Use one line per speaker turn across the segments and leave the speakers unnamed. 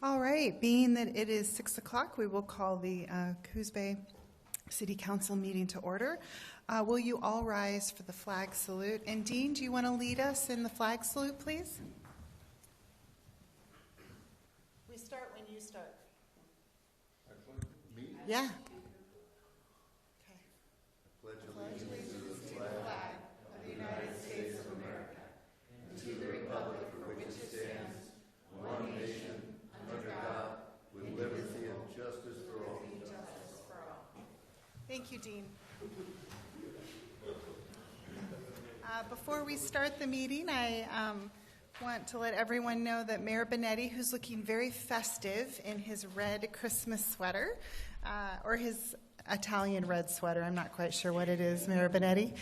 All right, being that it is 6 o'clock, we will call the Coos Bay City Council meeting to order. Will you all rise for the flag salute? And Dean, do you want to lead us in the flag salute, please? We start when you start.
Me?
Yeah.
Okay. Pledge allegiance to the flag of the United States of America and to the republic for which it stands, one nation, under God, with liberty and justice for all.
Thank you, Dean. Before we start the meeting, I want to let everyone know that Mayor Benetti, who's looking very festive in his red Christmas sweater, or his Italian red sweater, I'm not quite sure what it is, Mayor Benetti.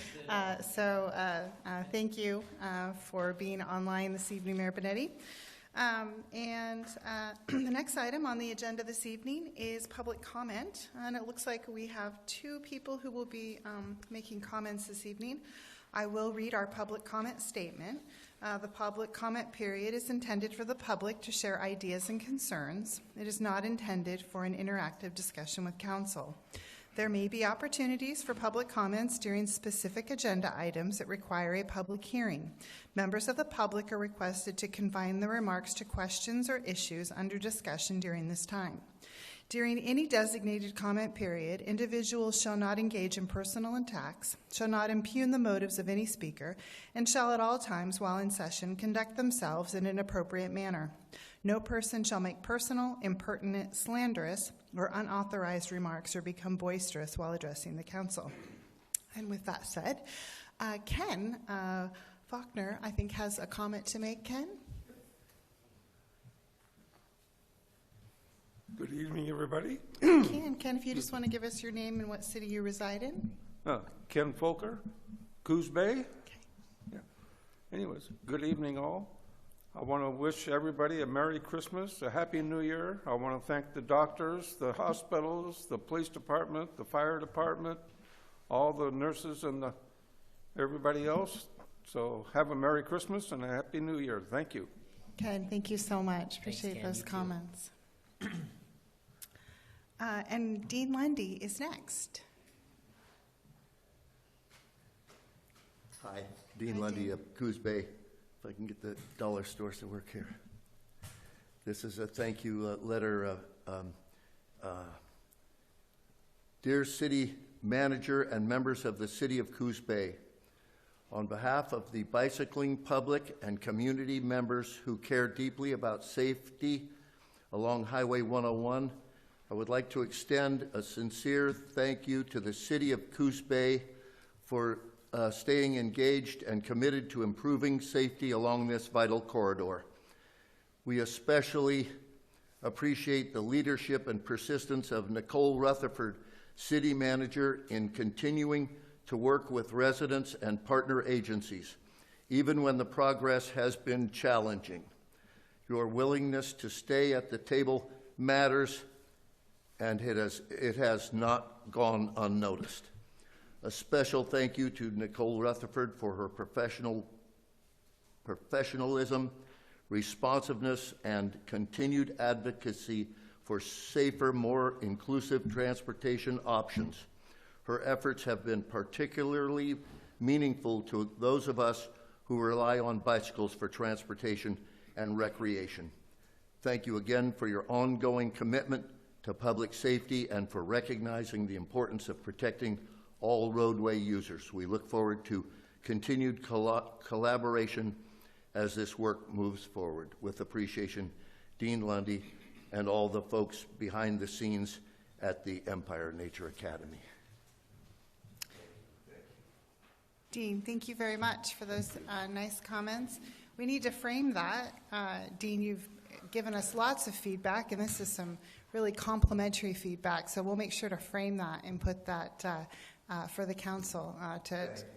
Thank you for being online this evening, Mayor Benetti. The next item on the agenda this evening is public comment, and it looks like we have two people who will be making comments this evening. I will read our public comment statement. The public comment period is intended for the public to share ideas and concerns. It is not intended for an interactive discussion with council. There may be opportunities for public comments during specific agenda items that require a public hearing. Members of the public are requested to confine the remarks to questions or issues under discussion during this time. During any designated comment period, individuals shall not engage in personal attacks, shall not impugn the motives of any speaker, and shall at all times while in session conduct themselves in an appropriate manner. No person shall make personal, impertinent, slanderous, or unauthorized remarks or become boisterous while addressing the council. And with that said, Ken Faulkner, I think, has a comment to make. Ken?
Good evening, everybody.
Ken, if you just want to give us your name and what city you reside in.
Ken Faulkner, Coos Bay.
Okay.
Yeah. Anyways, good evening, all. I want to wish everybody a Merry Christmas, a Happy New Year. I want to thank the doctors, the hospitals, the police department, the fire department, all the nurses, and everybody else. So have a Merry Christmas and a Happy New Year. Thank you.
Ken, thank you so much. Appreciate
Ken,
those comments. And Dean Lundy is next.
Hi, Dean Lundy of Coos Bay. If I can get the dollar stores to work here. This is a thank you letter. Dear City Manager and members of the City of Coos Bay, on behalf of the bicycling public and community members who care deeply about safety along Highway 101, I would like to extend a sincere thank you to the City of Coos Bay for staying engaged and committed to improving safety along this vital corridor. We especially appreciate the leadership and persistence of Nicole Rutherford, City Manager, in continuing to work with residents and partner agencies, even when the progress has been challenging. Your willingness to stay at the table matters, and it has not gone unnoticed. A special thank you to Nicole Rutherford for her professionalism, responsiveness, and continued advocacy for safer, more inclusive transportation options. Her efforts have been particularly meaningful to those of us who rely on bicycles for transportation and recreation. Thank you again for your ongoing commitment to public safety and for recognizing the importance of protecting all roadway users. We look forward to continued collaboration as this work moves forward. With appreciation, Dean Lundy and all the folks behind the scenes at the Empire Nature Academy.
Dean, thank you very much for those nice comments. We need to frame that. Dean, you've given us lots of feedback, and this is some really complimentary feedback, so we'll make sure to frame that and put that for the council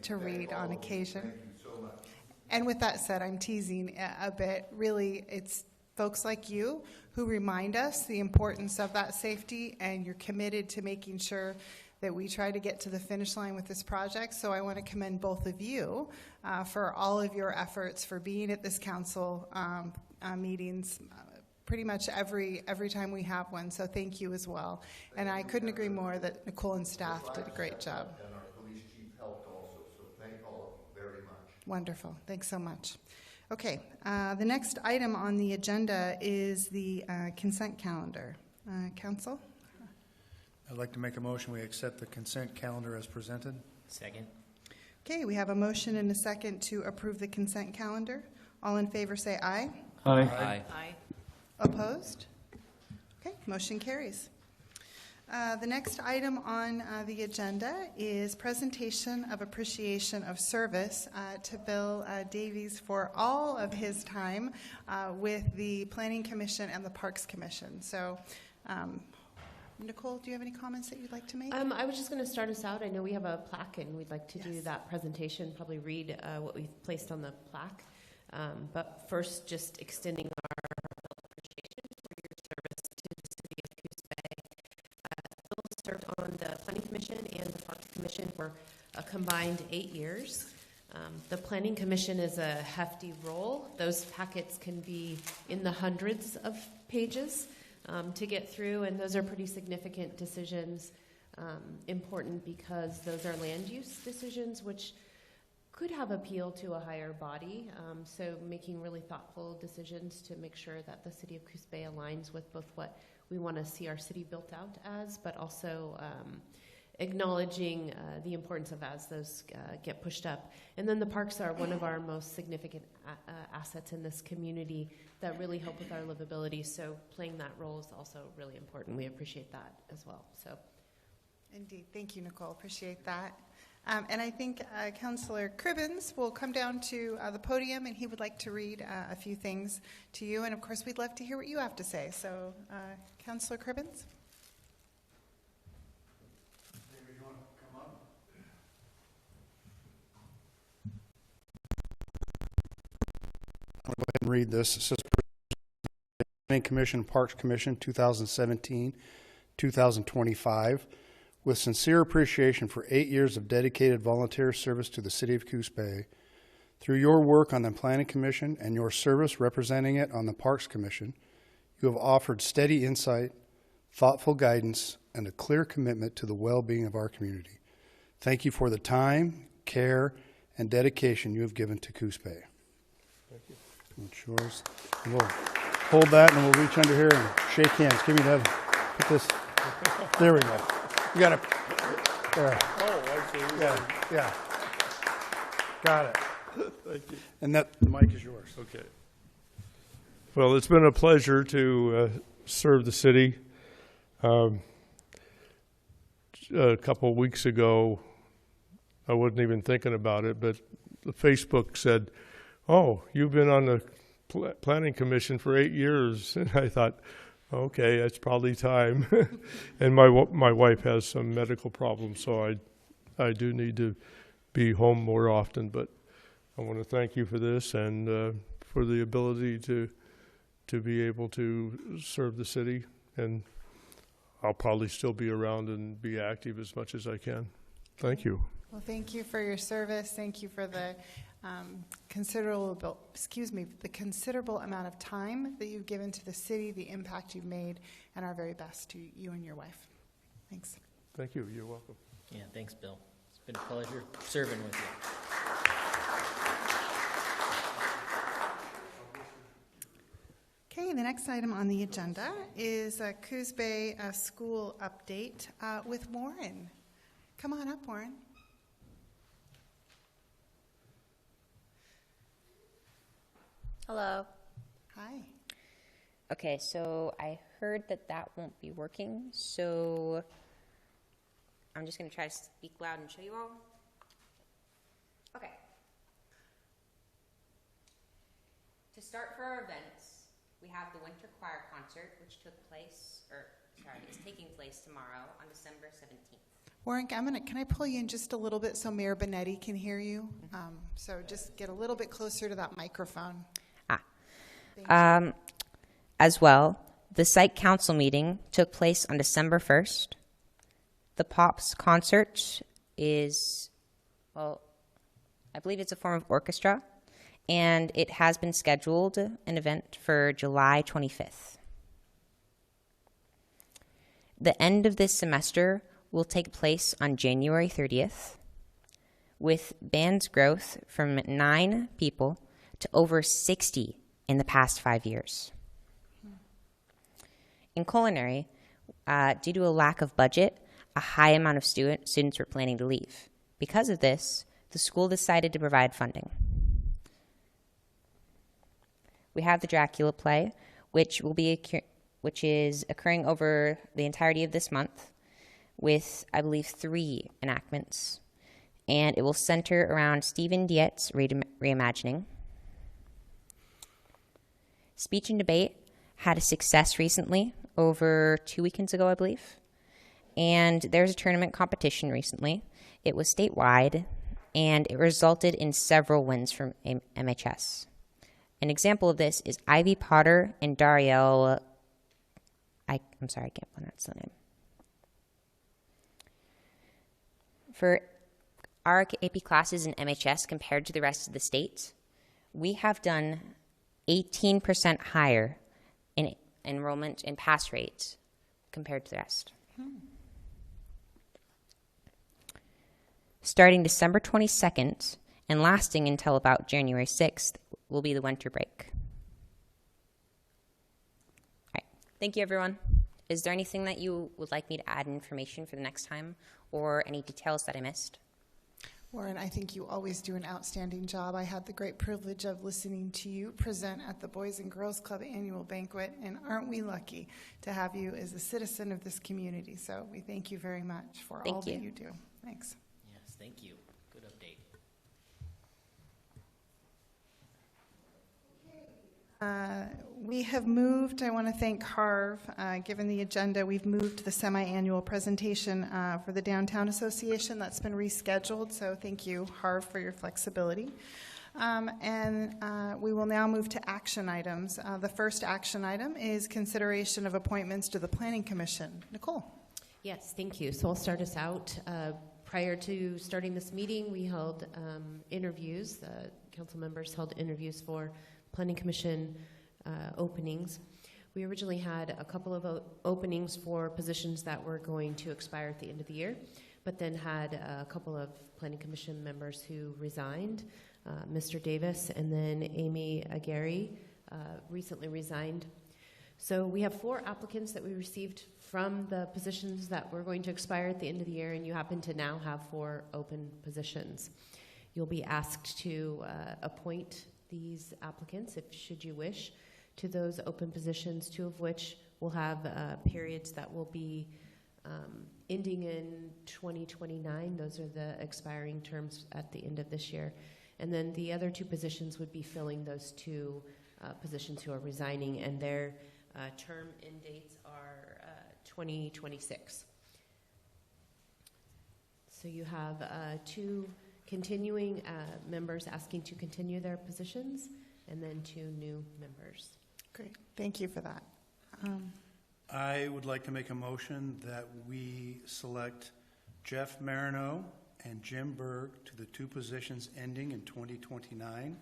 to read on occasion.
Thank you so much.
And with that said, I'm teasing a bit. Really, it's folks like you who remind us the importance of that safety, and you're committed to making sure that we try to get to the finish line with this project. So I want to commend both of you for all of your efforts, for being at this council meetings pretty much every time we have one, so thank you as well. And I couldn't agree more that Nicole and staff did a great job.
And our police chief helped also, so thank all of you very much.
Wonderful. Thanks so much. Okay, the next item on the agenda is the consent calendar. Council?
I'd like to make a motion, we accept the consent calendar as presented.
Second.
Okay, we have a motion and a second to approve the consent calendar. All in favor say aye.
Aye.
Opposed? Okay, motion carries. The next item on the agenda is presentation of appreciation of service to Bill Davies for all of his time with the Planning Commission and the Parks Commission. So, Nicole, do you have any comments that you'd like to make?
I was just going to start us out. I know we have a plaque, and we'd like to do that presentation, probably read what we've placed on the plaque. But first, just extending our appreciation for your service to the city of Coos Bay. Bill served on the Planning Commission and the Parks Commission for a combined 8 years. The Planning Commission is a hefty role. Those packets can be in the hundreds of pages to get through, and those are pretty significant decisions, important because those are land use decisions, which could have appeal to a higher body, so making really thoughtful decisions to make sure that the city of Coos Bay aligns with both what we want to see our city built out as, but also acknowledging the importance of as those get pushed up. And then the parks are one of our most significant assets in this community that really help with our livability, so playing that role is also really important. We appreciate that as well. So,
Indeed. Thank you, Nicole. Appreciate that. And I think Councillor Cribbins will come down to the podium, and he would like to read a few things to you. And, of course, we'd love to hear what you have to say. So, Councillor Cribbins?
David, you want to come up? I'll go ahead and read this. It says, Planning Commission, Parks Commission, 2017-2025. With sincere appreciation for 8 years of dedicated volunteer service to the City of Coos Bay, through your work on the Planning Commission and your service representing it on the Parks Commission, you have offered steady insight, thoughtful guidance, and a clear commitment to the well-being of our community. Thank you for the time, care, and dedication you have given to Coos Bay.
Thank you.
It's yours. We'll hold that and we'll reach under here and shake hands. Give me that. Put this. There we go. You got to. There.
Oh, I see.
Yeah. Got it.
Thank you.
And the mic is yours.
Okay. Well, it's been a pleasure to serve the city. A couple of weeks ago, I wasn't even thinking about it, but the Facebook said, "Oh, you've been on the Planning Commission for 8 years," and I thought, okay, it's probably time. And my wife has some medical problems, so I do need to be home more often. But I want to thank you for this and for the ability to be able to serve the city. And I'll probably still be around and be active as much as I can. Thank you.
Well, thank you for your service. Thank you for the considerable amount of time that you've given to the city, the impact you've made, and our very best to you and your wife. Thanks.
Thank you. You're welcome.
Yeah, thanks, Bill. It's been a pleasure serving with you.
Okay, the next item on the agenda is a Coos Bay school update with Warren. Come on up, Warren.
Hello.
Hi.
Okay, so I heard that won't be working, so I'm just going to try to speak loud and show you all. Okay. To start for our events, we have the Winter Choir Concert, which is taking place tomorrow on December 17th.
Warren, can I pull you in just a little bit so Mayor Benetti can hear you? So just get a little bit closer to that microphone.
As well, the site council meeting took place on December 1st. The Pops concert is, well, I believe it's a form of orchestra, and it has been scheduled an event for July 25th. The end of this semester will take place on January 30th, with band's growth from 9 people to over 60 in the past 5 years. In culinary, due to a lack of budget, a high amount of students were planning to leave. Because of this, the school decided to provide funding. We have the Dracula play, which is occurring over the entirety of this month, with, I believe, 3 enactments. And it will center around Stephen Dietz's reimagining. Speech and debate had a success recently, over 2 weekends ago, I believe. And there's a tournament competition recently. It was statewide, and it resulted in several wins from MHS. An example of this is Ivy Potter and Darielle. I'm sorry, I can't pronounce the name. For our AP classes in MHS compared to the rest of the state, we have done 18% higher in enrollment and pass rates compared to the rest. Starting December 22nd and lasting until about January 6th will be the winter break. All right. Thank you, everyone. Is there anything that you would like me to add information for the next time, or any details that I missed?
Warren, I think you always do an outstanding job. I had the great privilege of listening to you present at the Boys and Girls Club annual banquet, and aren't we lucky to have you as a citizen of this community? So we thank you very much for all that you do. Thanks.
Yes, thank you. Good update.
We have moved, I want to thank Harv, given the agenda, we've moved the semi-annual presentation for the Downtown Association. That's been rescheduled, so thank you, Harv, for your flexibility. We will now move to action items. The first action item is consideration of appointments to the Planning Commission. Nicole.
Yes, thank you. So I'll start us out. Prior to starting this meeting, we held interviews. Council members held interviews for Planning Commission openings. We originally had a couple of openings for positions that were going to expire at the end of the year, but then had a couple of Planning Commission members who resigned, Mr. Davis and then Amy Aguirre recently resigned. So we have 4 applicants that we received from the positions that were going to expire at the end of the year, and you happen to now have 4 open positions. You'll be asked to appoint these applicants, if should you wish, to those open positions, 2 of which will have periods that will be ending in 2029. Those are the expiring terms at the end of this year. And then the other 2 positions would be filling those 2 positions who are resigning, and their term end dates are 2026. So you have 2 continuing members asking to continue their positions, and then 2 new members.
Great. Thank you for that.
I would like to make a motion that we select Jeff Marino and Jim Berg to the 2 positions ending in 2029,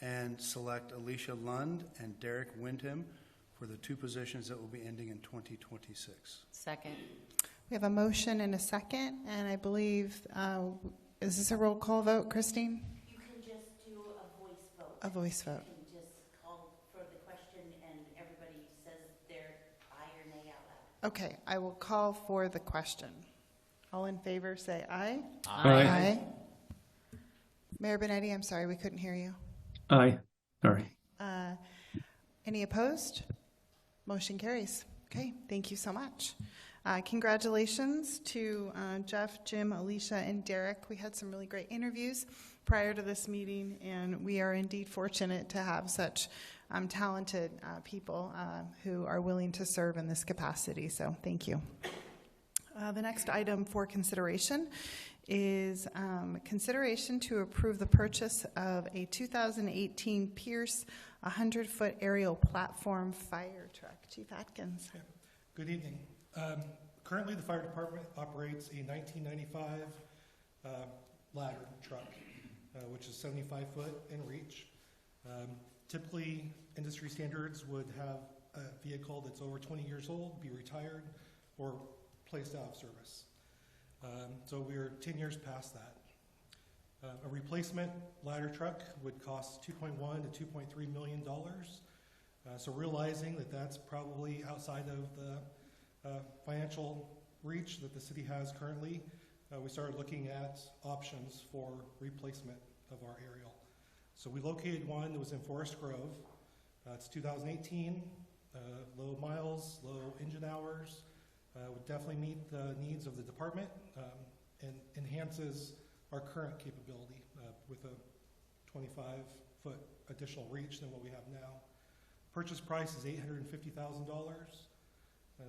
and select Alicia Lund and Derek Windham for the 2 positions that will be ending in 2026.
Second.
We have a motion and a second, and I believe, is this a roll call vote, Christine?
You can just do a voice vote.
A voice vote.
You can just call for the question and everybody says their aye or nay out loud.
Okay, I will call for the question. All in favor, say aye.
Aye.
Mayor Benetti, I'm sorry, we couldn't hear you.
Aye. Sorry.
Any opposed? Motion carries. Okay, thank you so much. Congratulations to Jeff, Jim, Alicia, and Derek. We had some really great interviews prior to this meeting, and we are indeed fortunate to have such talented people who are willing to serve in this capacity, so thank you. The next item for consideration is consideration to approve the purchase of a 2018 Pierce 100-foot aerial platform fire truck. Chief Atkins.
Good evening. Currently, the fire department operates a 1995 ladder truck, which is 75 foot in reach. Typically, industry standards would have a vehicle that's over 20 years old, be retired, or placed out of service. So we're 10 years past that. A replacement ladder truck would cost $2.1 to $2.3 million. So realizing that that's probably outside of the financial reach that the city has currently, we started looking at options for replacement of our aerial. So we located one that was in Forest Grove. It's 2018, low miles, low engine hours, would definitely meet the needs of the department and enhances our current capability with a 25-foot additional reach than what we have now. Purchase price is $850,000.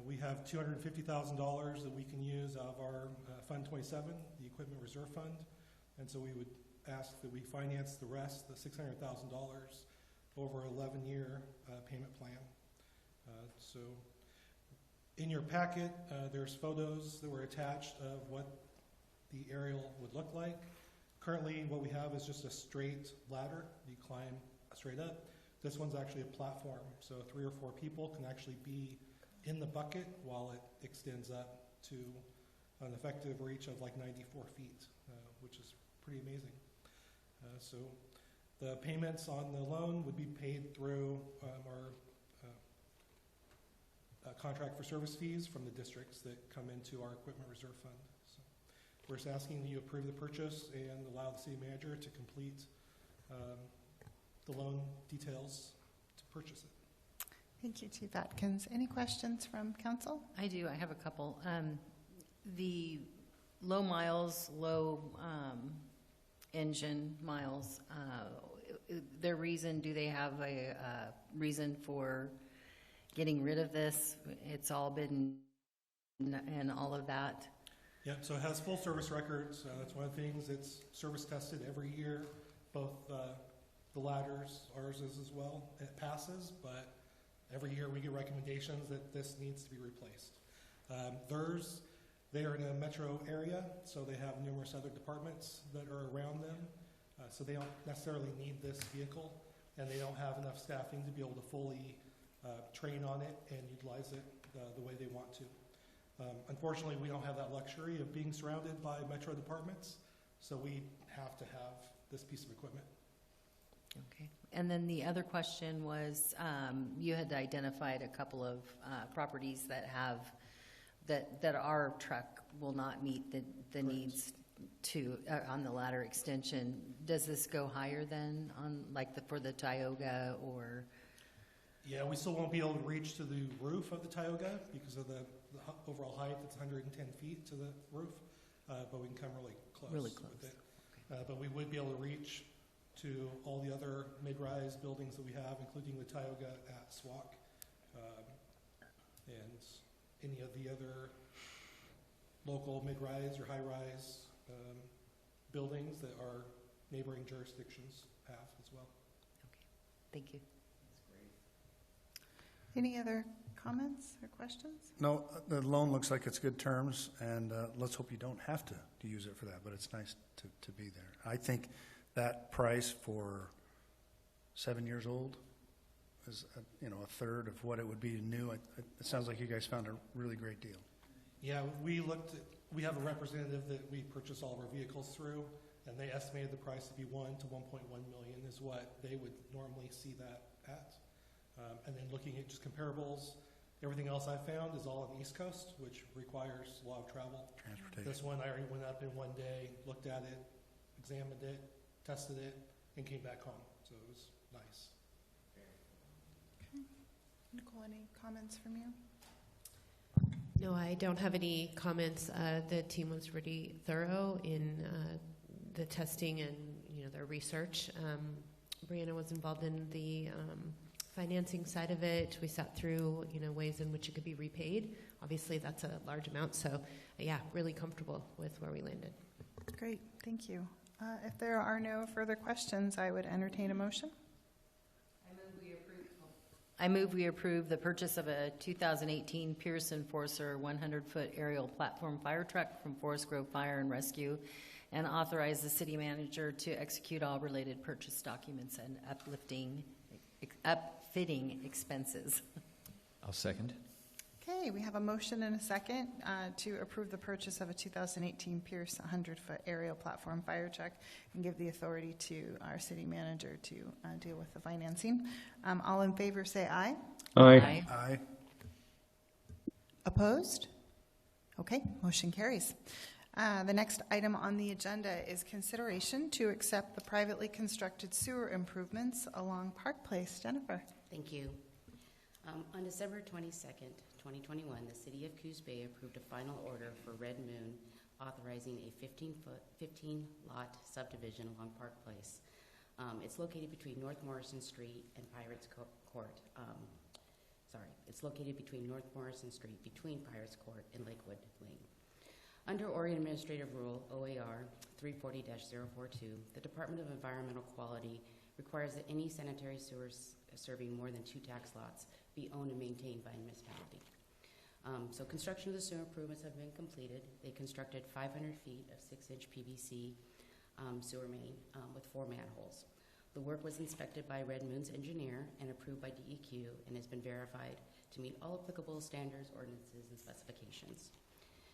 We have $250,000 that we can use out of our Fund 27, the Equipment Reserve Fund, and so we would ask that we finance the rest, the $600,000, over an 11-year payment plan. So in your packet, there's photos that were attached of what the aerial would look like. Currently, what we have is just a straight ladder. You climb straight up. This one's actually a platform, so 3 or 4 people can actually be in the bucket while it extends up to an effective reach of like 94 feet, which is pretty amazing. So the payments on the loan would be paid through our contract for service fees from the districts that come into our Equipment Reserve Fund. So we're just asking that you approve the purchase and allow the city manager to complete the loan details to purchase it.
Thank you, Chief Atkins. Any questions from council?
I do. I have a couple. The low miles, low engine miles, their reason, do they have a reason for getting rid of this? It's all been and all of that.
Yeah, so it has full service records. That's one of the things. It's service tested every year, both the ladders, ours is as well. It passes, but every year we get recommendations that this needs to be replaced. Theirs, they are in a metro area, so they have numerous other departments that are around them. So they don't necessarily need this vehicle, and they don't have enough staffing to be able to fully train on it and utilize it the way they want to. Unfortunately, we don't have that luxury of being surrounded by metro departments, so we have to have this piece of equipment.
Okay. And then the other question was, you had identified a couple of properties that have that our truck will not meet the needs to on the ladder extension. Does this go higher than on for the Tioga or?
Yeah, we still won't be able to reach to the roof of the Tioga because of the overall height. It's 110 feet to the roof, but we can come really close.
Really close.
With it. Okay. But we would be able to reach to all the other mid-rise buildings that we have, including the Tioga at SWAC, and any of the other local mid-rise or high-rise buildings that our neighboring jurisdictions have as well.
Okay, thank you.
Any other comments or questions?
No, the loan looks like it's good terms, and let's hope you don't have to use it for that, but it's nice to be there. I think that price for 7 years old is a third of what it would be new. It sounds like you guys found a really great deal.
Yeah, we have a representative that we purchase all of our vehicles through, and they estimated the price to be $1 to $1.1 million is what they would normally see that at. And then looking at just comparables, everything else I found is all on the East Coast, which requires a lot of travel.
Transportation.
This one, I already went up in one day, looked at it, examined it, tested it, and came back home. So it was nice.
Okay. Nicole, any comments from you?
No, I don't have any comments. The team was really thorough in the testing and their research. Brianna was involved in the financing side of it. We sat through ways in which it could be repaid. Obviously, that's a large amount. So, yeah, really comfortable with where we landed.
Great, thank you. If there are no further questions, I would entertain a motion.
I move we approve the purchase of a 2018 Pierce Enforcer 100-foot aerial platform fire truck from Forest Grove Fire and Rescue and authorize the city manager to execute all related purchase documents and upfitting expenses.
I'll second.
Okay, we have a motion and a second to approve the purchase of a 2018 Pierce 100-foot aerial platform fire truck and give the authority to our city manager to deal with the financing. All in favor say aye.
Aye.
Aye.
Opposed? Okay, motion carries. The next item on the agenda is consideration to accept the privately constructed sewer improvements along Park Place. Jennifer.
Thank you. On December 22nd, 2021, the City of Coos Bay approved a final order for Red Moon authorizing a 15-lot subdivision along Park Place. It's located between North Morrison Street and Pirates Court. It's located between North Morrison Street, between Pirates Court and Lakewood Lane. Under Oregon Administrative Rule OAR 340-042, the Department of Environmental Quality requires that any sanitary sewers serving more than 2 tax lots be owned and maintained by a municipality. So construction of the sewer improvements have been completed. They constructed 500 feet of 6-inch PVC sewer main with 4 manholes. The work was inspected by Red Moon's engineer and approved by DEQ and has been verified to meet all applicable standards, ordinances, and specifications.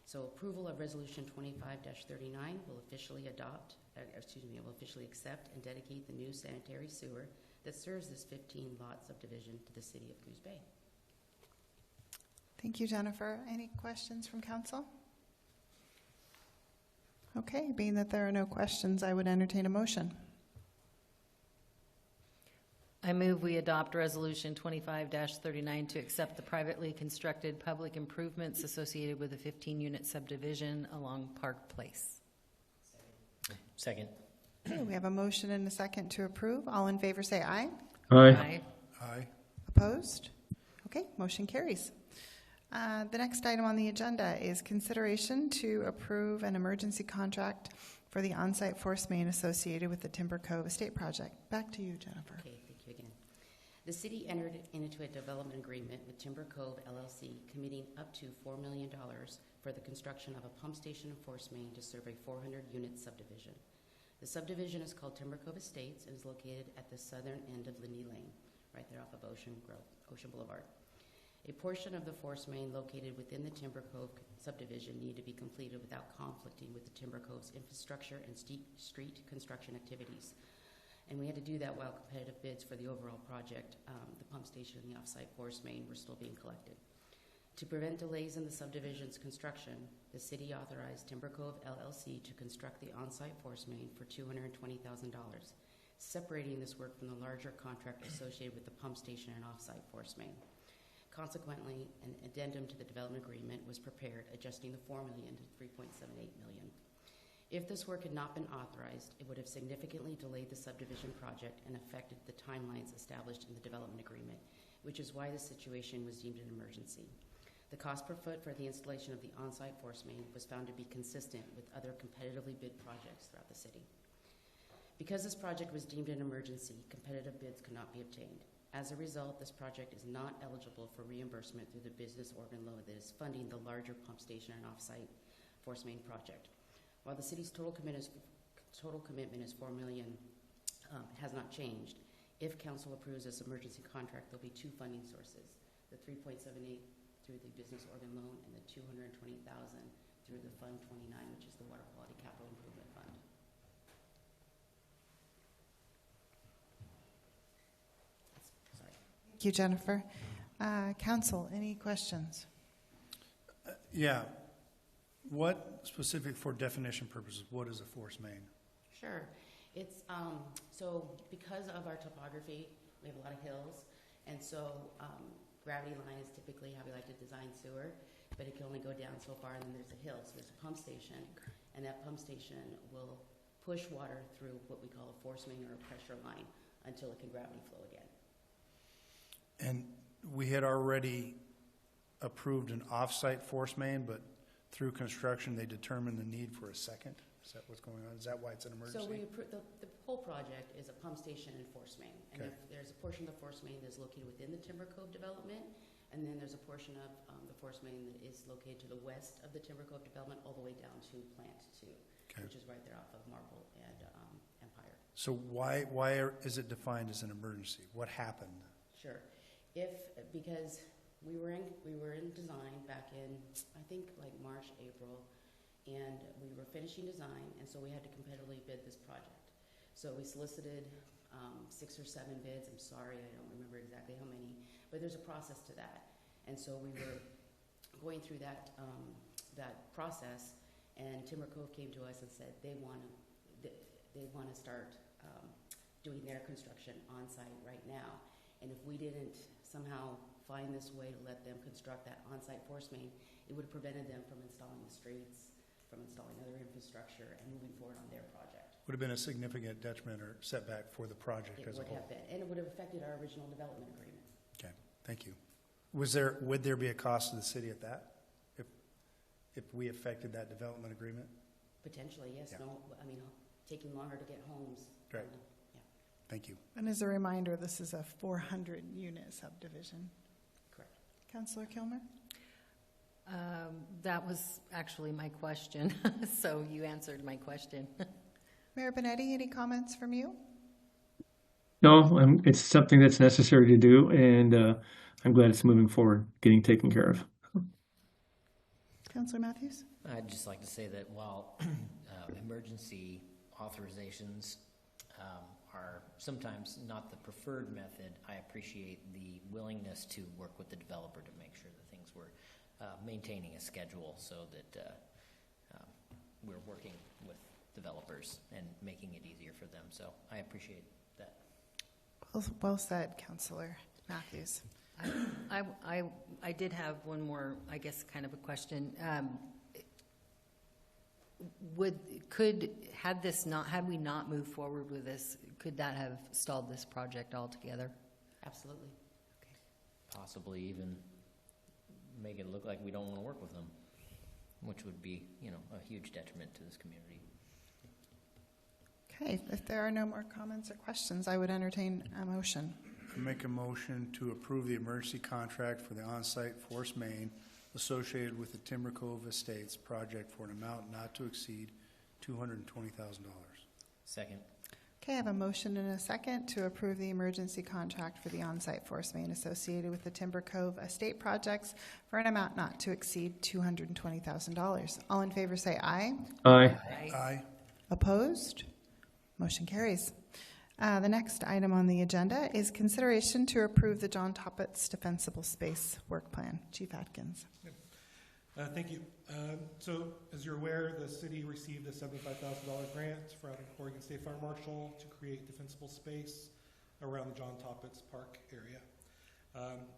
So approval of Resolution 25-39 will officially accept and dedicate the new sanitary sewer that serves this 15-lot subdivision to the City of Coos Bay.
Thank you, Jennifer. Any questions from council? Okay, being that there are no questions, I would entertain a motion.
I move we adopt Resolution 25-39 to accept the privately constructed public improvements associated with a 15-unit subdivision along Park Place.
Second.
Okay, we have a motion and a second to approve. All in favor say aye.
Aye.
Aye.
Opposed? Okay, motion carries. The next item on the agenda is consideration to approve an emergency contract for the on-site force main associated with the Timber Cove Estate Project. Back to you, Jennifer.
Okay, thank you again. The city entered into a development agreement with Timber Cove LLC, committing up to $4 million for the construction of a pump station and force main to serve a 400-unit subdivision. The subdivision is called Timber Cove Estates and is located at the southern end of Lindy Lane, right there off of Ocean Boulevard. A portion of the force main located within the Timber Cove subdivision needed to be completed without conflicting with the Timber Cove's infrastructure and street construction activities. And we had to do that while competitive bids for the overall project, the pump station and the off-site force main, were still being collected. To prevent delays in the subdivision's construction, the city authorized Timber Cove LLC to construct the on-site force main for $220,000, separating this work from the larger contract associated with the pump station and off-site force main. Consequently, an addendum to the development agreement was prepared, adjusting the $4 million to $3.78 million. If this work had not been authorized, it would have significantly delayed the subdivision project and affected the timelines established in the development agreement, which is why the situation was deemed an emergency. The cost per foot for the installation of the on-site force main was found to be consistent with other competitively bid projects throughout the city. Because this project was deemed an emergency, competitive bids could not be obtained. As a result, this project is not eligible for reimbursement through the business organ loan that is funding the larger pump station and off-site force main project. While the city's total commitment is $4 million, has not changed. If council approves this emergency contract, there'll be 2 funding sources: the 3.78 through the business organ loan and the 220,000 through the Fund 29, which is the Water Quality Capital Improvement Fund. Sorry.
Thank you, Jennifer. Council, any questions?
Yeah. What specific, for definition purposes, what is a force main?
Sure. It's, so because of our topography, we have a lot of hills, and so gravity line is typically how we like to design sewer, but it can only go down so far, and then there's a hill. So there's a pump station, and that pump station will push water through what we call a force main or a pressure line until it can gravity flow again.
And we had already approved an off-site force main, but through construction, they determined the need for a second? Is that what's going on? Is that why it's an emergency?
So the whole project is a pump station and force main. And
Okay.
if there's a portion of the force main that's located within the Timber Cove development, and then there's a portion of the force main that is located to the west of the Timber Cove development all the way down to Plant 2.
Okay.
which is right there off of Marble and Empire.
So why is it defined as an emergency? What happened?
Sure. Because we were in design back in, I think, like March, April, and we were finishing design, and so we had to competitively bid this project. So we solicited 6 or 7 bids. I'm sorry, I don't remember exactly how many, but there's a process to that. And so we were going through that process, and Timber Cove came to us and said they want to start doing their construction on site right now. And if we didn't somehow find this way to let them construct that on-site force main, it would have prevented them from installing the streets, from installing other infrastructure, and moving forward on their project.
Would have been a significant detriment or setback for the project
It
as a
would
whole.
have been, and it would have affected our original development agreement.
Okay, thank you. Would there be a cost to the city at that if we affected that development agreement?
Potentially, yes.
Yeah.
No, I mean, taking longer to get homes.
Right.
Yeah,
Thank you.
And as a reminder, this is a 400-unit subdivision.
correct.
Councillor Kilmer?
That was actually my question, so you answered my question.
Mayor Benetti, any comments from you?
No, it's something that's necessary to do, and I'm glad it's moving forward, getting taken care of.
Councillor Matthews?
I'd just like to say that while emergency authorizations are sometimes not the preferred method, I appreciate the willingness to work with the developer to make sure that things were maintaining a schedule so that we're working with developers and making it easier for them. So I appreciate that.
Well said, Councillor Matthews.
I did have one more, I guess, kind of a question. Had we not moved forward with this, could that have stalled this project altogether?
Absolutely.
Possibly even make it look like we don't want to work with them, which would be, a huge detriment to this community.
Okay, if there are no more comments or questions, I would entertain a motion.
I make a motion to approve the emergency contract for the on-site force main associated with the Timber Cove Estates project for an amount not to exceed $220,000.
Second.
Okay, I have a motion and a second to approve the emergency contract for the on-site force main associated with the Timber Cove Estate projects for an amount not to exceed $220,000. All in favor say aye.
Aye.
Aye.
Opposed? Motion carries. The next item on the agenda is consideration to approve the John Toppet's defensible space work plan. Chief Atkins.
Thank you. So, as you're aware, the city received a $75,000 grant from Oregon State Fire Marshal to create defensible space around the John Toppet's Park area.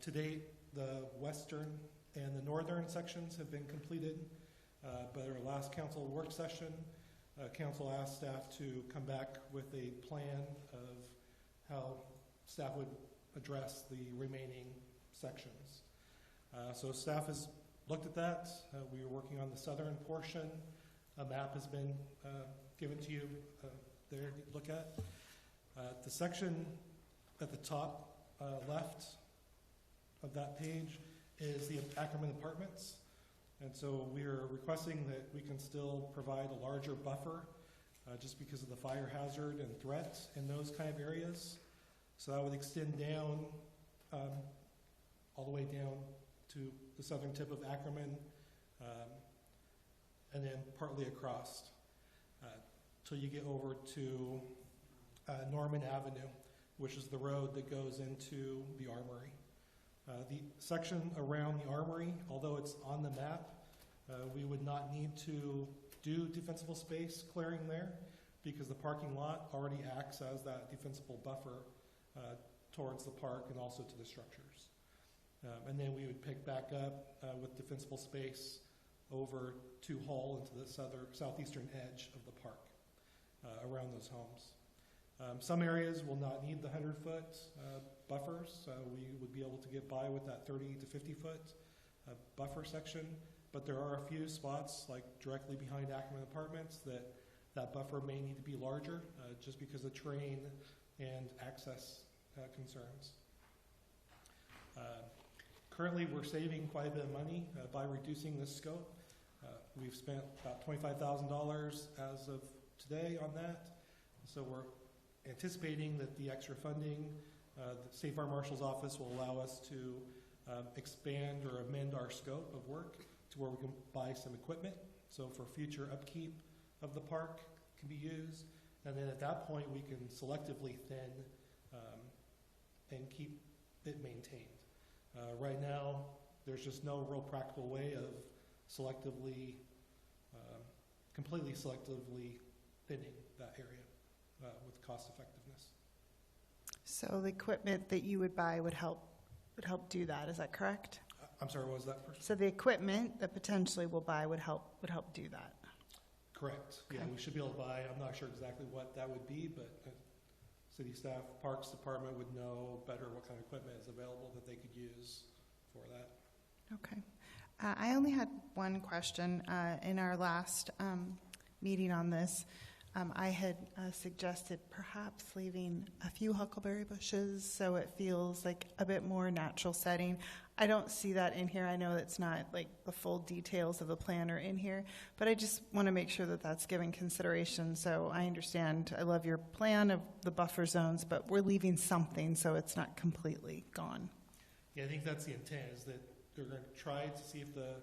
To date, the western and the northern sections have been completed, but at our last council work session, council asked staff to come back with a plan of how staff would address the remaining sections. So staff has looked at that. We are working on the southern portion. A map has been given to you there to look at. The section at the top left of that page is the Ackerman Apartments. And so we are requesting that we can still provide a larger buffer just because of the fire hazard and threat in those kind of areas. So that would extend down, all the way down to the southern tip of Ackerman, and then partly across till you get over to Norman Avenue, which is the road that goes into the Armory. The section around the Armory, although it's on the map, we would not need to do defensible space clearing there because the parking lot already acts as that defensible buffer towards the park and also to the structures. And then we would pick back up with defensible space over to Hull into the southeastern edge of the park around those homes. Some areas will not need the 100-foot buffers. We would be able to get by with that 30 to 50-foot buffer section, but there are a few spots, like directly behind Ackerman Apartments, that buffer may need to be larger just because of terrain and access concerns. Currently, we're saving quite a bit of money by reducing this scope. We've spent about $25,000 as of today on that. So we're anticipating that the extra funding, the State Fire Marshal's office will allow us to expand or amend our scope of work to where we can buy some equipment. So for future upkeep of the park can be used. And then at that point, we can selectively thin and keep it maintained. Right now, there's just no real practical way of selectively, completely selectively thinning that area with cost effectiveness.
So the equipment that you would buy would help do that. Is that correct?
I'm sorry, what was that first?
So the equipment that potentially we'll buy would help do that.
Correct. Yeah,
Okay.
we should be able to buy. I'm not sure exactly what that would be, but city staff, Parks Department would know better what kind of equipment is available that they could use for that.
Okay. I only had one question. In our last meeting on this, I had suggested perhaps leaving a few huckleberry bushes so it feels like a bit more natural setting. I don't see that in here. I know it's not like the full details of the plan are in here, but I just want to make sure that that's given consideration. So I understand, I love your plan of the buffer zones, but we're leaving something so it's not completely gone.
Yeah, I think that's the intent, is that they're going to try to see if the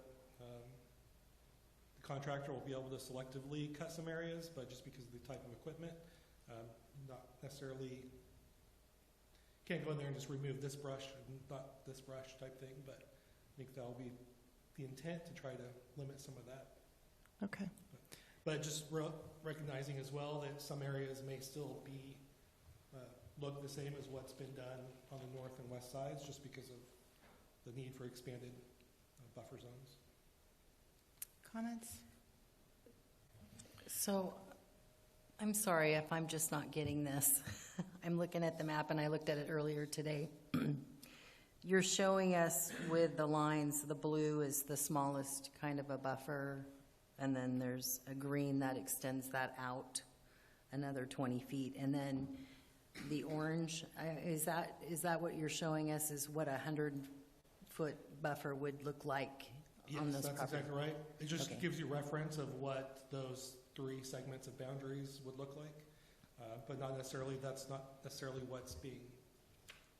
contractor will be able to selectively cut some areas, but just because of the type of equipment, not necessarily, can't go in there and just remove this brush and not this brush type thing, but I think that'll be the intent, to try to limit some of that.
Okay.
But just recognizing as well that some areas may still be, look the same as what's been done on the north and west sides, just because of the need for expanded buffer zones.
Comments?
So, I'm sorry if I'm just not getting this. I'm looking at the map, and I looked at it earlier today. You're showing us with the lines, the blue is the smallest kind of a buffer, and then there's a green that extends that out another 20 feet. And then the orange, is that what you're showing us, is what a 100-foot buffer would look like?
Yes,
on this
that's
property?
exactly right. It just
Okay.
gives you reference of what those 3 segments of boundaries would look like, but that's not necessarily what's being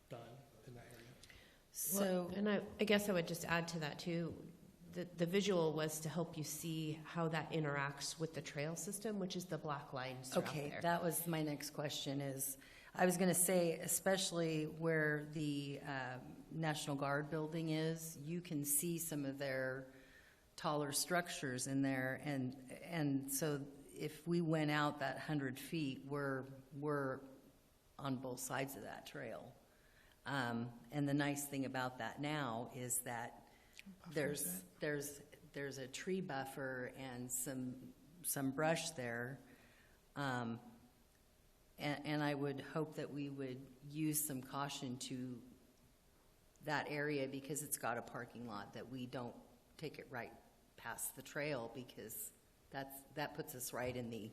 done in that area.
So,
And I guess I would just add to that too, the visual was to help you see how that interacts with the trail system, which is the black lines throughout
okay,
there.
that was my next question is, I was going to say, especially where the National Guard building is, you can see some of their taller structures in there, and so if we went out that 100 feet, we're on both sides of that trail. And the nice thing about that now is that there's a tree buffer and some brush there. And I would hope that we would use some caution to that area, because it's got a parking lot, that we don't take it right past the trail, because that puts us right in the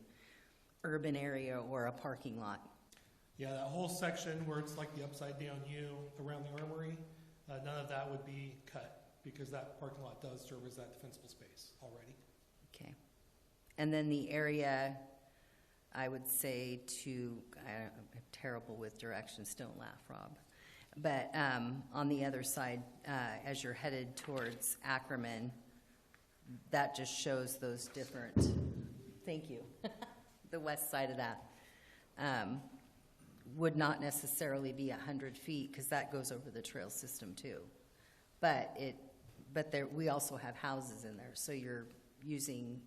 urban area or a parking lot.
Yeah, that whole section where it's like the upside down U around the armory, none of that would be cut, because that parking lot does serve as that defensible space already.
Okay. And then the area, I would say I'm terrible with directions, don't laugh, Rob. But on the other side, as you're headed towards Ackerman, that just shows those different, thank you, the west side of that would not necessarily be 100 feet, because that goes over the trail system too. But there, we also have houses in there, so you're using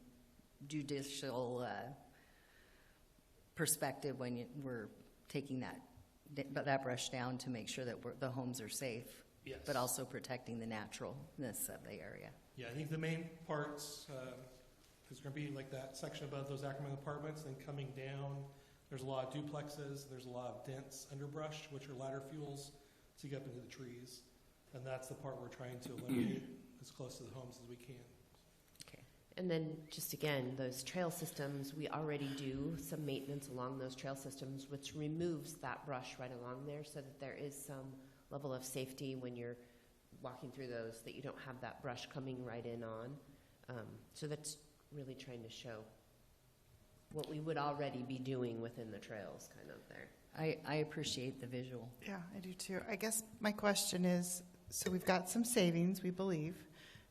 judicial perspective when we're taking that brush down to make sure that the homes are safe,
Yes.
but also protecting the naturalness of the area.
Yeah, I think the main parts is going to be like that section above those Ackerman apartments, then coming down, there's a lot of duplexes, there's a lot of dense underbrush, which are ladder fuels to get up into the trees. And that's the part we're trying to eliminate as close to the homes as we can.
Okay.
And then just again, those trail systems, we already do some maintenance along those trail systems, which removes that brush right along there, so that there is some level of safety when you're walking through those, that you don't have that brush coming right in on. So that's really trying to show what we would already be doing within the trails kind of there.
I appreciate the visual.
Yeah, I do too. I guess my question is, so we've got some savings, we believe.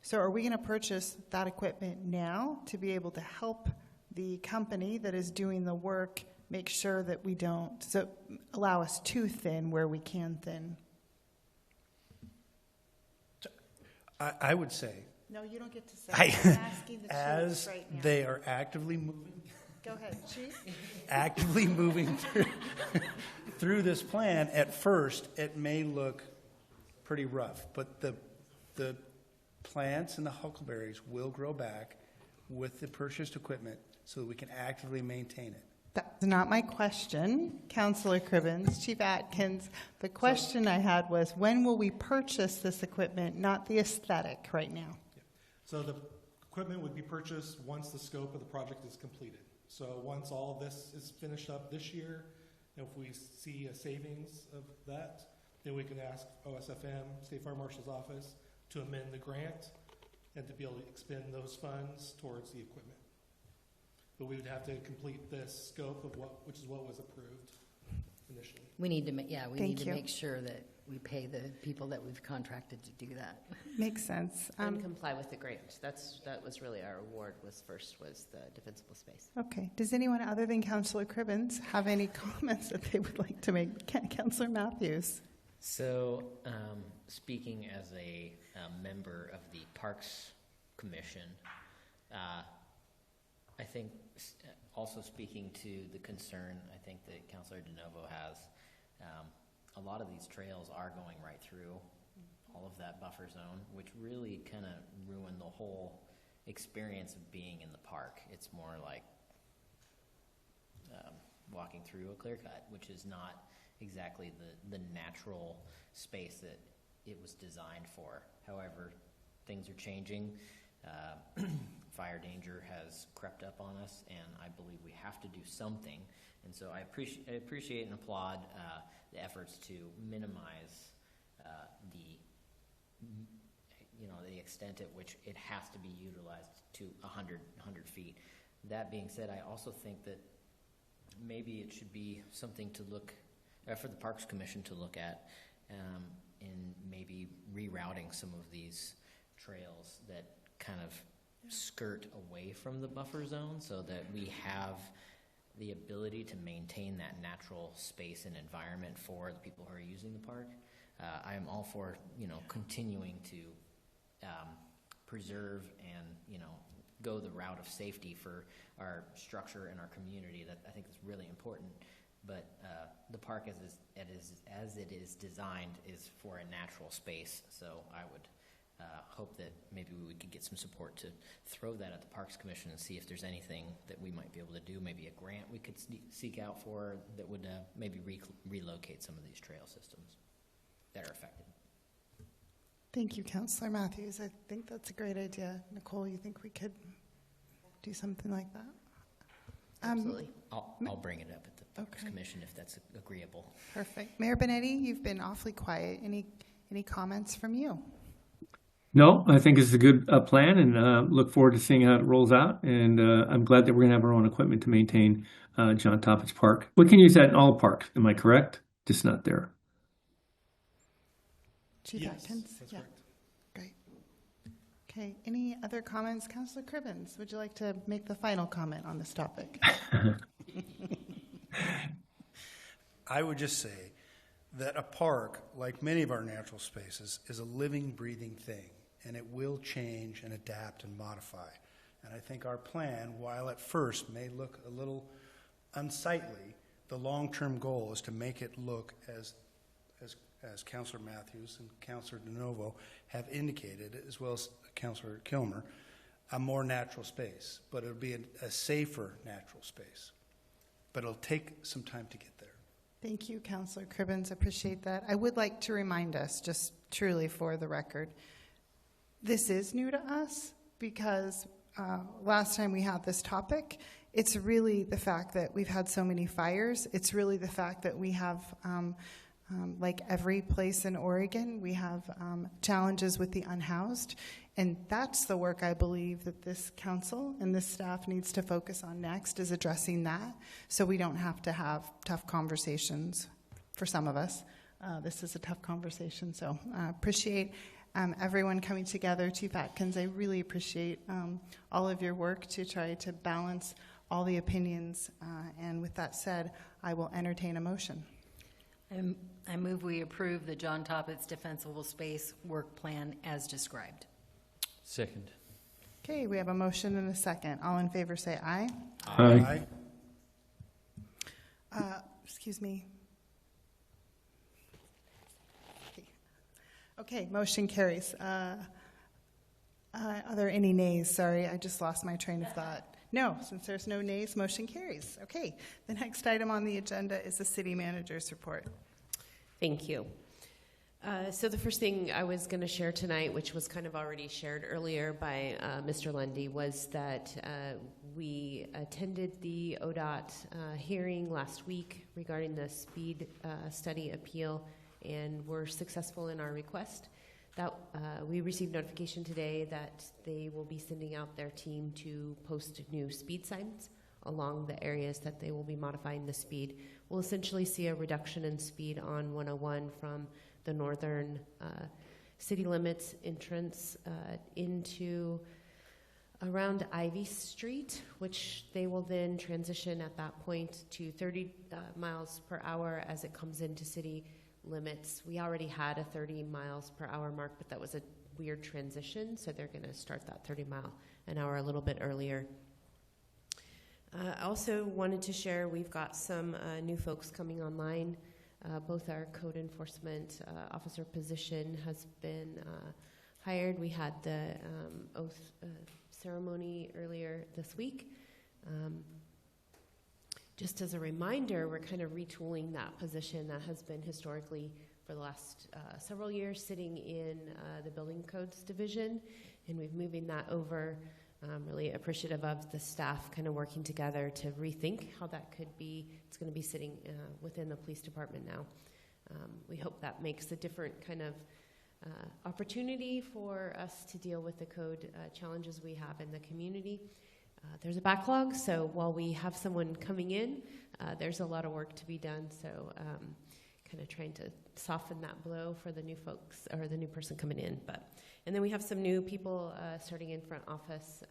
So are we going to purchase that equipment now to be able to help the company that is doing the work make sure that we don't, so allow us to thin where we can thin?
I would say,
No, you don't get to say. I'm asking the chief
as
right now.
they are actively moving,
Go ahead, chief.
actively moving through this plan, at first, it may look pretty rough, but the plants and the huckleberries will grow back with the purchased equipment so that we can actively maintain it.
That's not my question, Councillor Cribbins. Chief Atkins, the question I had was, when will we purchase this equipment, not the aesthetic right now?
So the equipment would be purchased once the scope of the project is completed. So once all of this is finished up this year, if we see a savings of that, then we can ask OSFM, State Fire Marshal's Office, to amend the grant and to be able to expend those funds towards the equipment. But we would have to complete this scope of which is what was approved initially.
We need to,
Thank you.
make sure that we pay the people that we've contracted to do that.
Makes sense.
And comply with the grant. That was really our award was the defensible space.
Okay. Does anyone other than Councillor Cribbins have any comments that they would like to make? Councillor Matthews.
So, speaking as a member of the Parks Commission, I think also speaking to the concern I think that Councillor DeNovo has, a lot of these trails are going right through all of that buffer zone, which really kind of ruin the whole experience of being in the park. It's more like walking through a clear cut, which is not exactly the natural space that it was designed for. However, things are changing. Fire danger has crept up on us, and I believe we have to do something. And so I appreciate and applaud the efforts to minimize the extent at which it has to be utilized to 100 feet. That being said, I also think that maybe it should be something to look for the Parks Commission to look at in maybe rerouting some of these trails that kind of skirt away from the buffer zone so that we have the ability to maintain that natural space and environment for the people who are using the park. I am all for, continuing to preserve and, go the route of safety for our structure and our community. That I think is really important. But the park as it is designed is for a natural space. So I would hope that maybe we could get some support to throw that at the Parks Commission and see if there's anything that we might be able to do, maybe a grant we could seek out for that would maybe relocate some of these trail systems that are affected.
Thank you, Councillor Matthews. I think that's a great idea. Nicole, you think we could do something like that?
Absolutely.
I'll bring it up at the Parks Commission if that's agreeable.
Perfect. Mayor Benetti, you've been awfully quiet. Any comments from you?
No, I think it's a good plan, and look forward to seeing how it rolls out. And I'm glad that we're going to have our own equipment to maintain John Toppich Park. We can use that in all parks. Am I correct? Just not there.
Chief
Yes,
Atkins?
that's
Yeah.
correct.
Great. Okay. Any other comments? Councillor Cribbins, would you like to make the final comment on this topic?
I would just say that a park, like many of our natural spaces, is a living, breathing thing, and it will change and adapt and modify. And I think our plan, while at first may look a little unsightly, the long-term goal is to make it look as Councillor Matthews and Councillor DeNovo have indicated, as well as Councillor Kilmer, a more natural space. But it'll be a safer natural space. But it'll take some time to get there.
Thank you, Councillor Cribbins. Appreciate that. I would like to remind us, just truly for the record, this is new to us because last time we had this topic, it's really the fact that we've had so many fires. It's really the fact that we have Like every place in Oregon, we have challenges with the unhoused, and that's the work I believe that this council and this staff needs to focus on next, is addressing that, so we don't have to have tough conversations for some of us. This is a tough conversation, so appreciate everyone coming together. Chief Atkins, I really appreciate all of your work to try to balance all the opinions, and with that said, I will entertain a motion.
I move we approve the John Toppit's Defensible Space Work Plan as described.
Second.
Okay, we have a motion and a second. All in favor say aye.
Aye.
Excuse me. Okay, motion carries. Are there any nays? Sorry, I just lost my train of thought. No, since there's no nays, motion carries. Okay, the next item on the agenda is the city manager's report.
Thank you. So the first thing I was going to share tonight, which was kind of already shared earlier by Mr. Lundy, was that we attended the ODOT hearing last week regarding the speed study appeal, and were successful in our request. That we received notification today that they will be sending out their team to post new speed signs along the areas that they will be modifying the speed. We'll essentially see a reduction in speed on 101 from the northern city limits entrance into around Ivy Street, which they will then transition at that point to 30 miles per hour as it comes into city limits. We already had a 30 miles per hour mark, but that was a weird transition, so they're going to start that 30 mile an hour a little bit earlier. I also wanted to share we've got some new folks coming online. Both our code enforcement officer position has been hired. We had the oath ceremony earlier this week. Just as a reminder, we're kind of retooling that position that has been historically for the last several years sitting in the building codes division, and we're moving that over. I'm really appreciative of the staff kind of working together to rethink how that could be. It's going to be sitting within the police department now. We hope that makes a different kind of opportunity for us to deal with the code challenges we have in the community. There's a backlog, so while we have someone coming in, there's a lot of work to be done, so kind of trying to soften that blow for the new folks, or the new person coming in. And then we have some new people starting in front office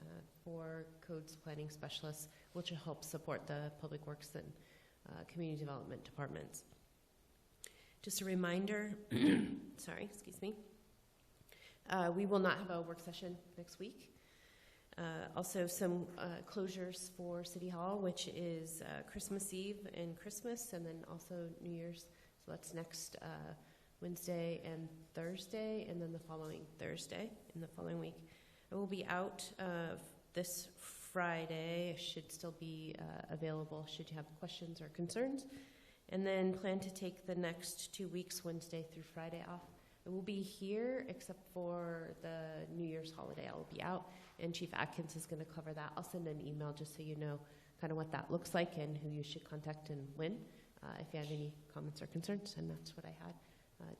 for codes planning specialists, which will help support the public works and community development departments. Just a reminder, sorry, excuse me, we will not have a work session next week. Also some closures for City Hall, which is Christmas Eve and Christmas, and then also New Year's. So that's next Wednesday and Thursday, and then the following Thursday in the following week. I will be out this Friday. Should still be available should you have questions or concerns. And then plan to take the next 2 weeks, Wednesday through Friday, off. I will be here except for the New Year's holiday. I will be out, and Chief Atkins is going to cover that. I'll send an email just so you know kind of what that looks like and who you should contact and when, if you have any comments or concerns, and that's what I had.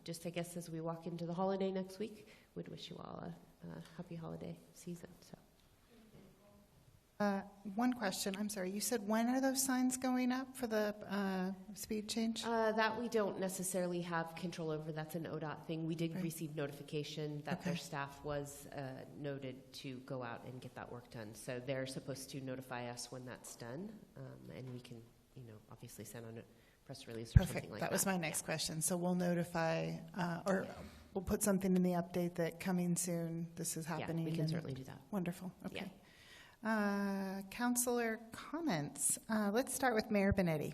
Just, I guess, as we walk into the holiday next week, would wish you all a happy holiday season. So.
One question, I'm sorry, you said when are those signs going up for the speed change?
That we don't necessarily have control over. That's an ODOT thing. We did receive notification that their staff was noted to go out and get that work done. So they're supposed to notify us when that's done, and we can, obviously send on a press release or something like that.
That was my next question. So we'll notify, or we'll put something in the update that coming soon, this is happening.
Yeah, we can certainly do that.
Wonderful, okay.
Yeah.
Councillor comments. Let's start with Mayor Benetti.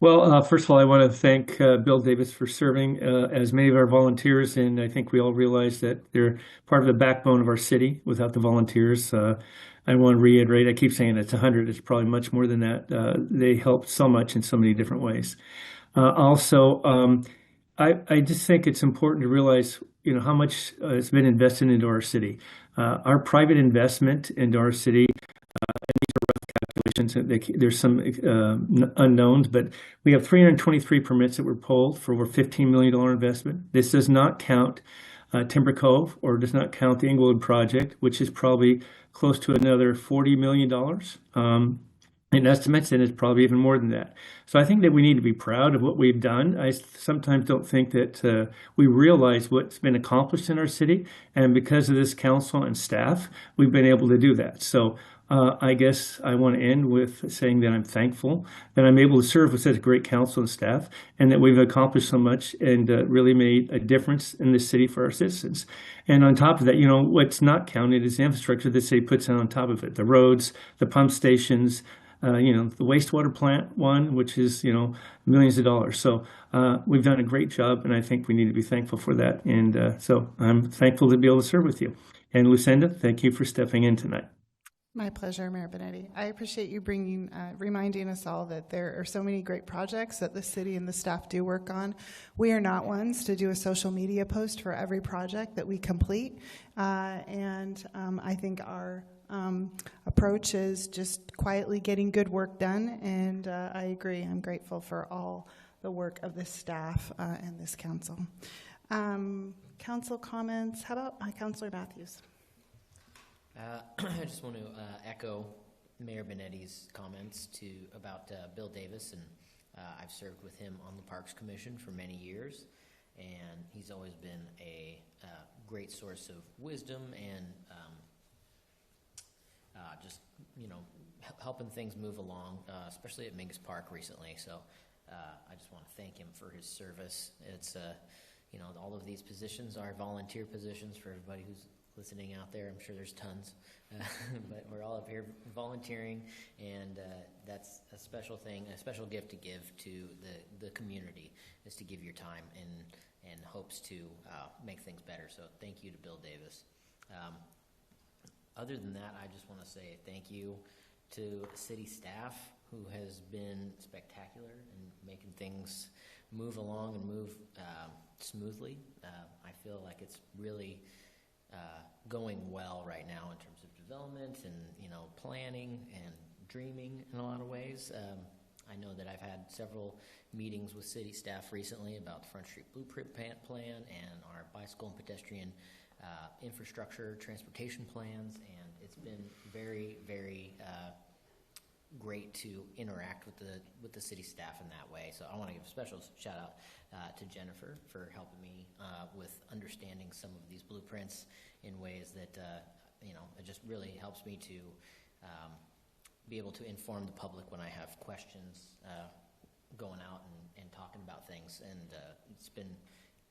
Well, first of all, I want to thank Bill Davis for serving as many of our volunteers, and I think we all realize that they're part of the backbone of our city. Without the volunteers, I want to reiterate, I keep saying it's 100, it's probably much more than that. They help so much in so many different ways. Also, I just think it's important to realize, how much has been invested into our city. Our private investment into our city, and these are rough calculations, evaluations. There's some unknowns, but we have 323 permits that were pulled for over $15 million investment. This does not count Timber Cove, or does not count the Inglewood project, which is probably close to another $40 million in estimates, and it's probably even more than that. So I think that we need to be proud of what we've done. I sometimes don't think that we realize what's been accomplished in our city, and because of this council and staff, we've been able to do that. So I guess I want to end with saying that I'm thankful that I'm able to serve with such a great council and staff, and that we've accomplished so much and really made a difference in this city for our citizens. And on top of that, what's not counted is the infrastructure the city puts on top of it: the roads, the pump stations, the wastewater plant one, which is, millions of dollars. So we've done a great job, and I think we need to be thankful for that. And so I'm thankful to be able to serve with you. And Lucinda, thank you for stepping in tonight.
My pleasure, Mayor Benetti. I appreciate you reminding us all that there are so many great projects that the city and the staff do work on. We are not ones to do a social media post for every project that we complete. And I think our approach is just quietly getting good work done. And I agree. I'm grateful for all the work of this staff and this council. Council comments. How about Councilor Matthews?
I just want to echo Mayor Benetti's comments about Bill Davis, and I've served with him on the Parks Commission for many years, and he's always been a great source of wisdom and just helping things move along, especially at Mingus Park recently. So I just want to thank him for his service. It's all of these positions are volunteer positions for everybody who's listening out there. I'm sure there's tons, but we're all up here volunteering, and that's a special thing, a special gift to give to the community, is to give your time and hopes to make things better. So thank you to Bill Davis. Other than that, I just want to say thank you to city staff, who has been spectacular in making things move along and move smoothly. I feel like it's really going well right now in terms of development and planning and dreaming in a lot of ways. I know that I've had several meetings with city staff recently about the Front Street Blueprint plan and our bicycle and pedestrian infrastructure transportation plans, and it's been very, very great to interact with the city staff in that way. So I want to give a special shout out to Jennifer for helping me with understanding some of these blueprints in ways that it just really helps me to be able to inform the public when I have questions going out and talking about things. And it's been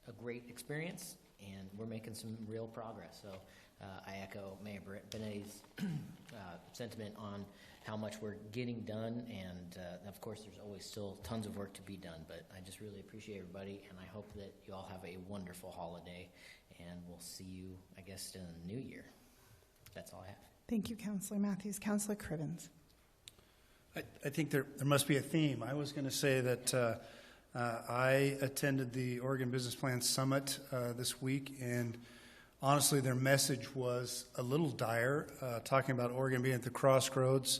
a great experience, and we're making some real progress. So I echo Mayor Benetti's sentiment on how much we're getting done, and of course there's always still tons of work to be done, but I just really appreciate everybody, and I hope that you all have a wonderful holiday, and we'll see you, I guess, in the new year. That's all I have.
Thank you, Councilor Matthews. Councilor Crivens.
I think there must be a theme. I was going to say that I attended the Oregon Business Plan Summit this week, and honestly, their message was a little dire, talking about Oregon being at the crossroads,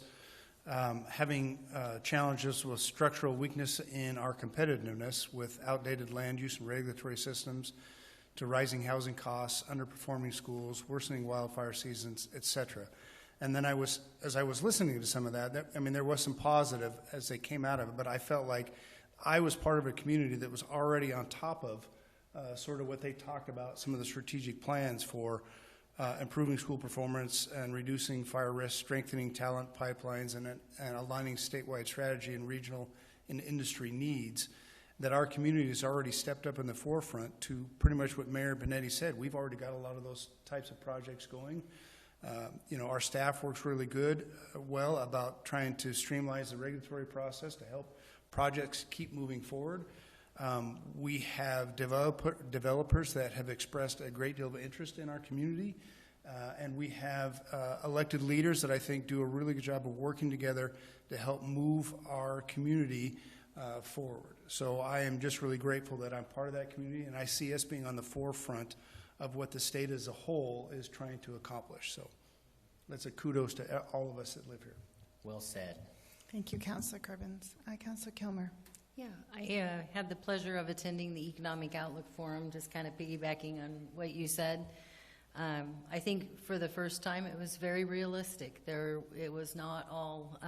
having challenges with structural weakness in our competitiveness with outdated land use and regulatory systems, to rising housing costs, underperforming schools, worsening wildfire seasons, etc. And then as I was listening to some of that, there was some positive as they came out of it, but I felt like I was part of a community that was already on top of sort of what they talked about, some of the strategic plans for improving school performance and reducing fire risk, strengthening talent pipelines, and aligning statewide strategy and regional and industry needs, that our community has already stepped up in the forefront to pretty much what Mayor Benetti said. We've already got a lot of those types of projects going. Our staff works really well about trying to streamline the regulatory process to help projects keep moving forward. We have developers that have expressed a great deal of interest in our community, and we have elected leaders that I think do a really good job of working together to help move our community forward. So I am just really grateful that I'm part of that community, and I see us being on the forefront of what the state as a whole is trying to accomplish. So that's a kudos to all of us that live here.
Well said.
Thank you, Councillor Cribbins. Councillor Kilmer.
Yeah, I had the pleasure of attending the Economic Outlook Forum, just kind of piggybacking on what you said. I think for the first time it was very realistic. It was not all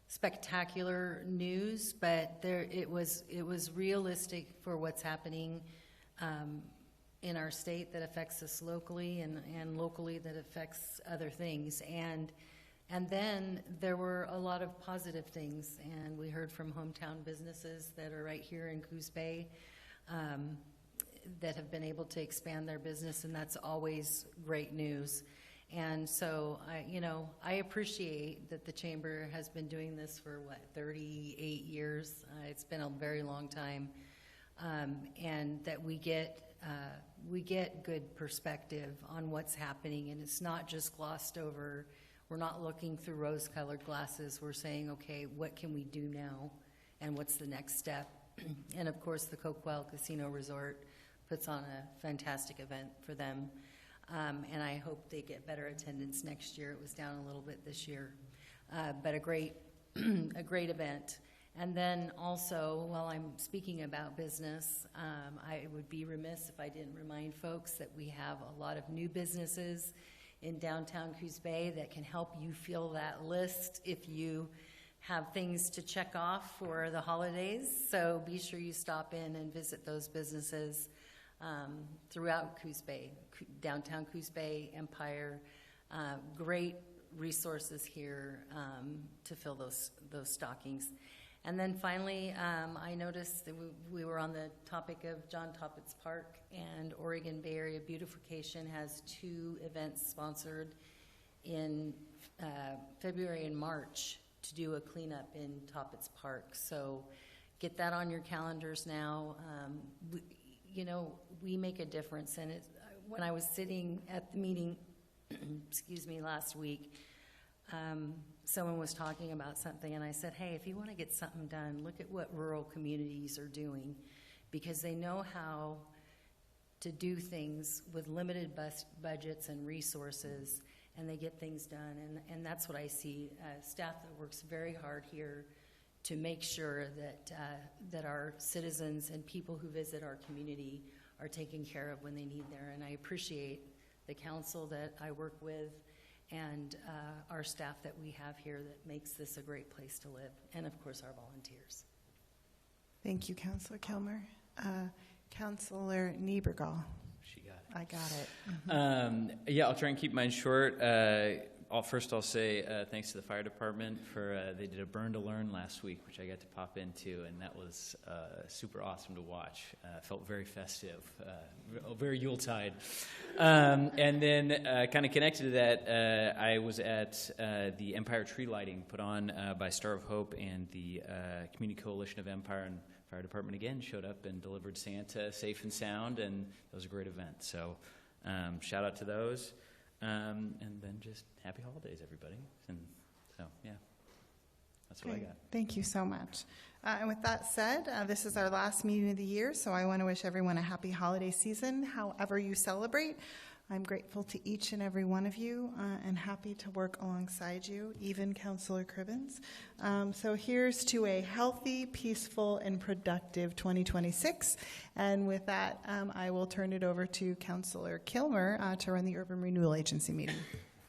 spectacular news, but it was realistic for what's happening in our state that affects us locally, and locally that affects other things. And then there were a lot of positive things, and we heard from hometown businesses that are right here in Coos Bay that have been able to expand their business, and that's always great news. And so, I appreciate that the Chamber has been doing this for, 38 years? It's been a very long time. And that we get good perspective on what's happening, and it's not just glossed over. We're not looking through rose-colored glasses. We're saying, okay, what can we do now, and what's the next step? And of course, the Coquel Casino Resort puts on a fantastic event for them, and I hope they get better attendance next year. It was down a little bit this year, but a great event. And then also, while I'm speaking about business, I would be remiss if I didn't remind folks that we have a lot of new businesses in downtown Coos Bay that can help you fill that list if you have things to check off for the holidays. So be sure you stop in and visit those businesses throughout Coos Bay, downtown Coos Bay, Empire. Great resources here to fill those stockings. And then finally, I noticed that we were on the topic of John Toppitz Park, and Oregon Bay Area Beautification has 2 events sponsored in February and March to do a cleanup in Toppitz Park. So get that on your calendars now. We make a difference. And when I was sitting at the meeting, excuse me, last week, someone was talking about something, and I said, hey, if you want to get something done, look at what rural communities are doing, because they know how to do things with limited budgets and resources, and they get things done. And that's what I see, staff that works very hard here to make sure that our citizens and people who visit our community are taken care of when they need there. And I appreciate the council that I work with, and our staff that we have here that makes this a great place to live, and of course our volunteers.
Thank you, Councillor Kilmer. Councillor Niebergall.
She got it.
I got it.
Yeah, I'll try and keep mine short. First, I'll say thanks to the fire department for they did a burn to learn last week, which I got to pop into, and that was super awesome to watch. Felt very festive, very Yuletide. And then, kind of connected to that, I was at the Empire tree lighting put on by Star of Hope and the Community Coalition of Empire, and fire department again showed up and delivered Santa safe and sound, and it was a great event. So, shout out to those. And then just happy holidays, everybody. And so, yeah, that's what I got.
Thank you so much. And with that said, this is our last meeting of the year, so I want to wish everyone a happy holiday season, however you celebrate. I'm grateful to each and every one of you and happy to work alongside you, even Councillor Cribbins. So here's to a healthy, peaceful, and productive 2026. And with that, I will turn it over to Councillor Kilmer to run the Urban Renewal Agency meeting.